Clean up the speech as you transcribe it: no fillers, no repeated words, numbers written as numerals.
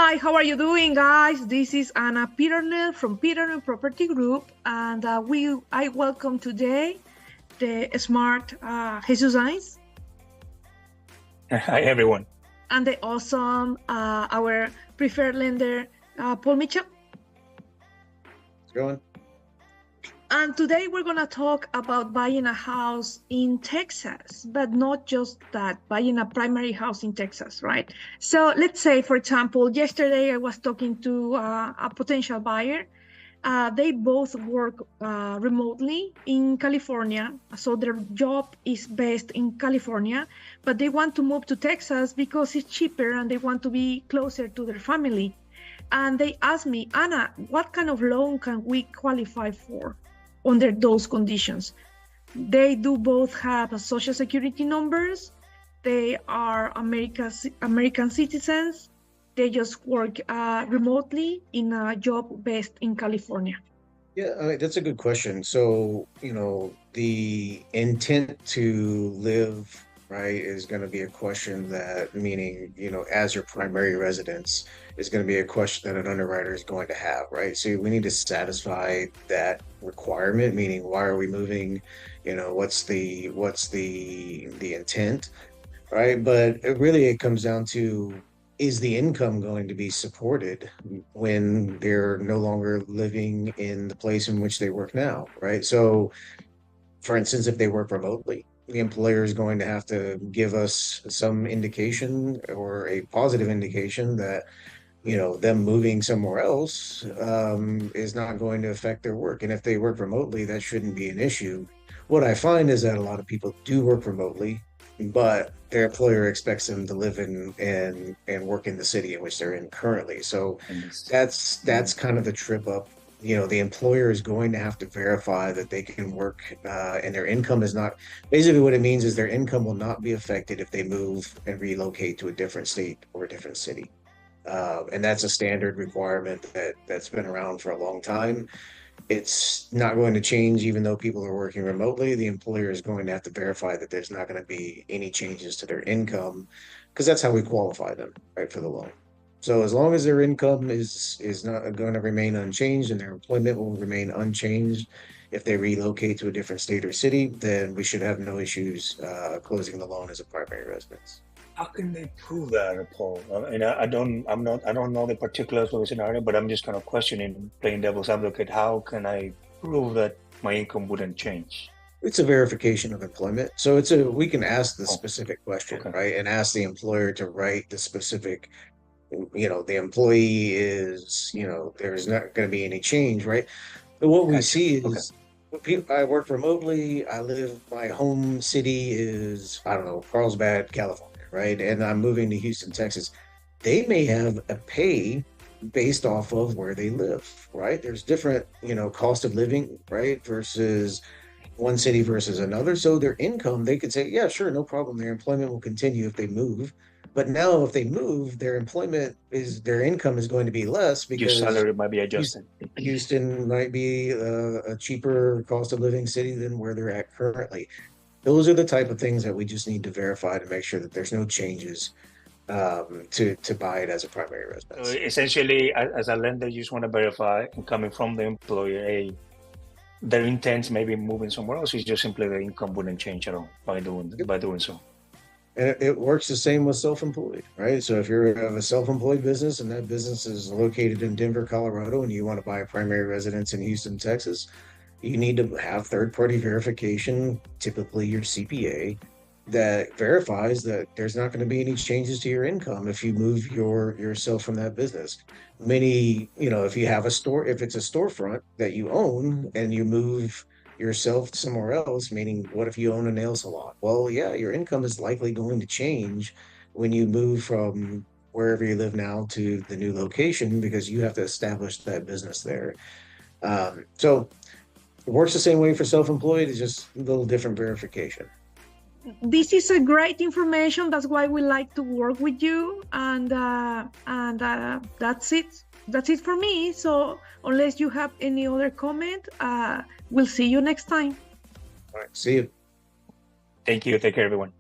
Hi, how are you doing, guys? This is Anna Peternel from Peternel Property Group, and I welcome today the smart Jesus Sainz Hi, everyone. and the awesome our preferred lender Paul Mitchell. It's going. And today we're gonna talk about buying a house in Texas, but not just that, buying a primary house in Texas, right? So let's say, for example, yesterday I was talking to a potential buyer. They both work remotely in California, so their job is based in California, but they want to move to Texas because it's cheaper and they want to be closer to their family. And they asked me, Anna, what kind of loan can we qualify for under those conditions? They do both have social security numbers. They are American citizens. They just work remotely in a job based in California. Yeah, that's a good question. So, the intent to live, right, is going to be a question that, meaning, as your primary residence, is going to be a question that an underwriter is going to have, right? So we need to satisfy that requirement, meaning why are we moving? What's the intent, right? But it comes down to, is the income going to be supported when they're no longer living in the place in which they work now, right? So, for instance, if they work remotely, the employer is going to have to give us some indication or a positive indication that, them moving somewhere else is not going to affect their work. And if they work remotely, that shouldn't be an issue. What I find is that a lot of people do work remotely, but their employer expects them to live in and work in the city in which they're in currently. So that's kind of the trip up. The employer is going to have to verify that they can work and their income is not, basically what it means is their income will not be affected if they move and relocate to a different state or a different city. And that's a standard requirement that's been around for a long time. It's not going to change even though people are working remotely. The employer is going to have to verify that there's not going to be any changes to their income, because that's how we qualify them, right, for the loan. So as long as their income is not going to remain unchanged and their employment will remain unchanged, if they relocate to a different state or city, then we should have no issues closing the loan as a primary residence. How can they prove that, Paul? I don't know the particulars of the scenario, but I'm just kind of questioning, playing devil's advocate. How can I prove that my income wouldn't change? It's a verification of employment. So we can ask the specific question, right? And ask the employer to write the specific, the employee is, there's not going to be any change, right? But what we see is I work remotely. My home city is, I don't know, Carlsbad, California, right? And I'm moving to Houston, Texas. They may have a pay based off of where they live, right? There's different, cost of living, right? Versus one city versus another. So their income, they could say, yeah, sure, no problem. Their employment will continue if they move. But now if they move, their income is going to be less because your salary might be adjusted. Houston might be a cheaper cost of living city than where they're at currently. Those are the type of things that we just need to verify to make sure that there's no changes to buy it as a primary residence. So essentially, as a lender, you just want to verify, coming from the employer, their intent maybe moving somewhere else is just simply the income wouldn't change at all by doing so. And it works the same with self-employed, right? So if you have a self-employed business and that business is located in Denver, Colorado, and you want to buy a primary residence in Houston, Texas, you need to have third-party verification, typically your CPA, that verifies that there's not going to be any changes to your income if you move yourself from that business. If you have if it's a storefront that you own and you move yourself somewhere else, meaning what if you own a nail salon? Well, yeah, your income is likely going to change when you move from wherever you live now to the new location because you have to establish that business there. So it works the same way for self-employed. It's just a little different verification. This is a great information. That's why we like to work with you. And that's it. That's it for me. So unless you have any other comment, we'll see you next time. All right. See you. Thank you. Take care, everyone.